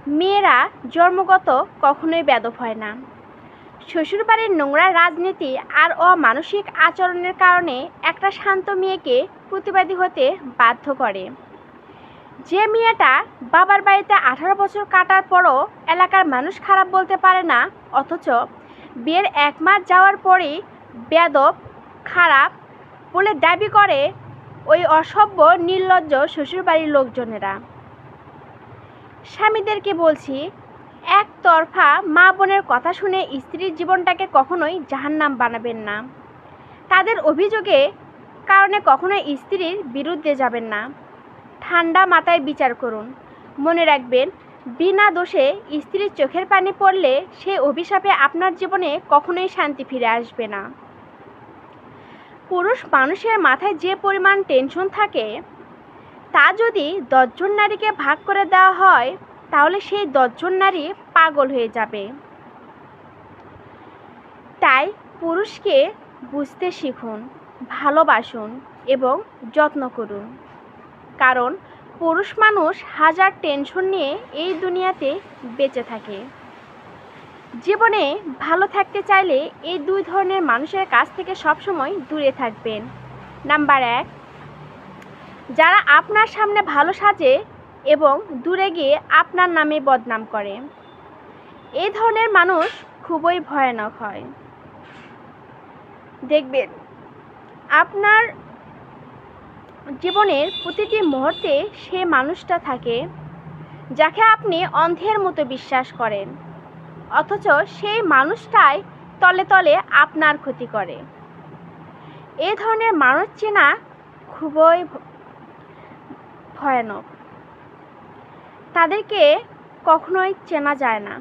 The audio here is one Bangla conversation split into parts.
মেয়েরা জন্মগত কখনোই বেয়াদব হয় না। শ্বশুরবাড়ির নোংরা রাজনীতি আর অমানসিক আচরণের কারণে একটা শান্ত মেয়েকে প্রতিবাদী হতে বাধ্য করে। যে মেয়েটা বাবার বাড়িতে 18 বছর কাটার পরও এলাকার মানুষ খারাপ বলতে পারে না, অথচ বিয়ের 1 মাস যাওয়ার পরেই বেয়াদব, খারাপ বলে দাবি করে ওই অসভ্য নির্লজ্জ শ্বশুরবাড়ির লোকজনেরা। স্বামীদেরকে বলছি, একতরফা মা বোনের কথা শুনে স্ত্রীর জীবনটাকে কখনোই জাহান্নাম বানাবেন না। তাদের অভিযোগে কারণে কখনোই স্ত্রীর বিরুদ্ধে যাবেন না। ঠান্ডা মাথায় বিচার করুন। মনে রাখবেন, বিনা দোষে স্ত্রীর চোখের পানি পড়লে সেই অভিশাপে আপনার জীবনে কখনোই শান্তি ফিরে আসবে না। পুরুষ মানুষের মাথায় যে পরিমাণ টেনশন থাকে, তা যদি 10 জন নারীকে ভাগ করে দেওয়া হয়, তাহলে সেই 10 জন নারী পাগল হয়ে যাবে। তাই পুরুষকে বুঝতে শিখুন, ভালোবাসুন এবং যত্ন করুন। কারণ পুরুষ মানুষ হাজার টেনশন নিয়ে এই দুনিয়াতে বেঁচে থাকে। জীবনে ভালো থাকতে চাইলে এই 2 ধরনের মানুষের কাছ থেকে সবসময় দূরে থাকবেন। নাম্বার 1, যারা আপনার সামনে ভালো সাজে এবং দূরে গিয়ে আপনার নামে বদনাম করে। এই ধরনের মানুষ খুবই ভয়ানক হয়। দেখবেন, আপনার জীবনের প্রতিটি মুহূর্তে সে মানুষটা থাকে যাকে আপনি অন্ধের মতো বিশ্বাস করেন, অথচ সেই মানুষটাই তলে তলে আপনার ক্ষতি করে। এই ধরনের মানুষ চেনা খুবই ভয়ানক। তাদেরকে কখনোই চেনা যায় না।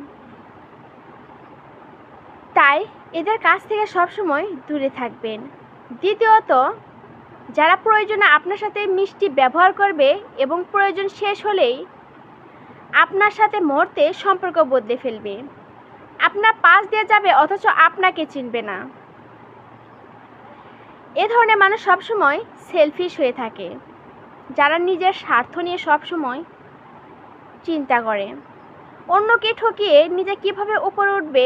তাই এদের কাছ থেকে সবসময় দূরে থাকবেন। দ্বিতীয়ত, যারা প্রয়োজনে আপনার সাথে মিষ্টি ব্যবহার করবে এবং প্রয়োজন শেষ হলেই আপনার সাথে মুহূর্তে সম্পর্ক বদলে ফেলবে। আপনার পাশ দিয়ে যাবে অথচ আপনাকে চিনবে না। এ ধরনের মানুষ সবসময় সেলফিশ হয়ে থাকে, যারা নিজের স্বার্থ নিয়ে সবসময় চিন্তা করে। অন্যকে ঠকিয়ে নিজে কিভাবে উপরে উঠবে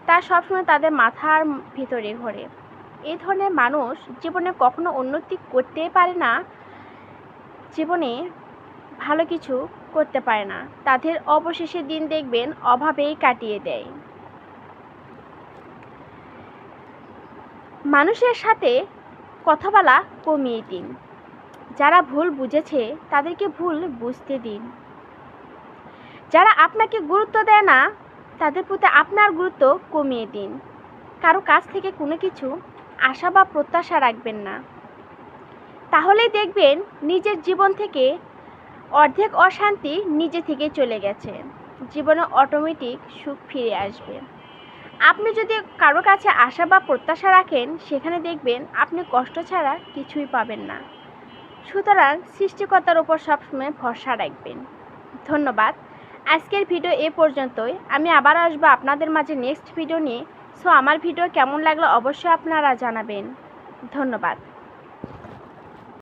তা সবসময় তাদের মাথার ভিতরে ঘোরে। এই ধরনের মানুষ জীবনে কখনো উন্নতি করতেই পারে না, জীবনে ভালো কিছু করতে পারে না। তাদের অবশেষে দিন দেখবেন অভাবেই কাটিয়ে দেয়। মানুষের সাথে কথা বলা কমিয়ে দিন। যারা ভুল বুঝেছে তাদেরকে ভুল বুঝতে দিন। যারা আপনাকে গুরুত্ব দেয় না তাদের প্রতি আপনার গুরুত্ব কমিয়ে দিন। কারো কাছ থেকে কোনো কিছু আশা বা প্রত্যাশা রাখবেন না। তাহলেই দেখবেন নিজের জীবন থেকে অর্ধেক অশান্তি নিজে থেকে চলে গেছে। জীবনে অটোমেটিক সুখ ফিরে আসবে। আপনি যদি কারো কাছে আশা বা প্রত্যাশা রাখেন, সেখানে দেখবেন আপনি কষ্ট ছাড়া কিছুই পাবেন না। সুতরাং সৃষ্টিকর্তার ওপর সবসময় ভরসা রাখবেন। ধন্যবাদ। আজকের ভিডিও এ পর্যন্তই। আমি আবার আসবো আপনাদের মাঝে নেক্সট ভিডিও নিয়ে। সো আমার ভিডিও কেমন লাগলো অবশ্যই আপনারা জানাবেন। ধন্যবাদ।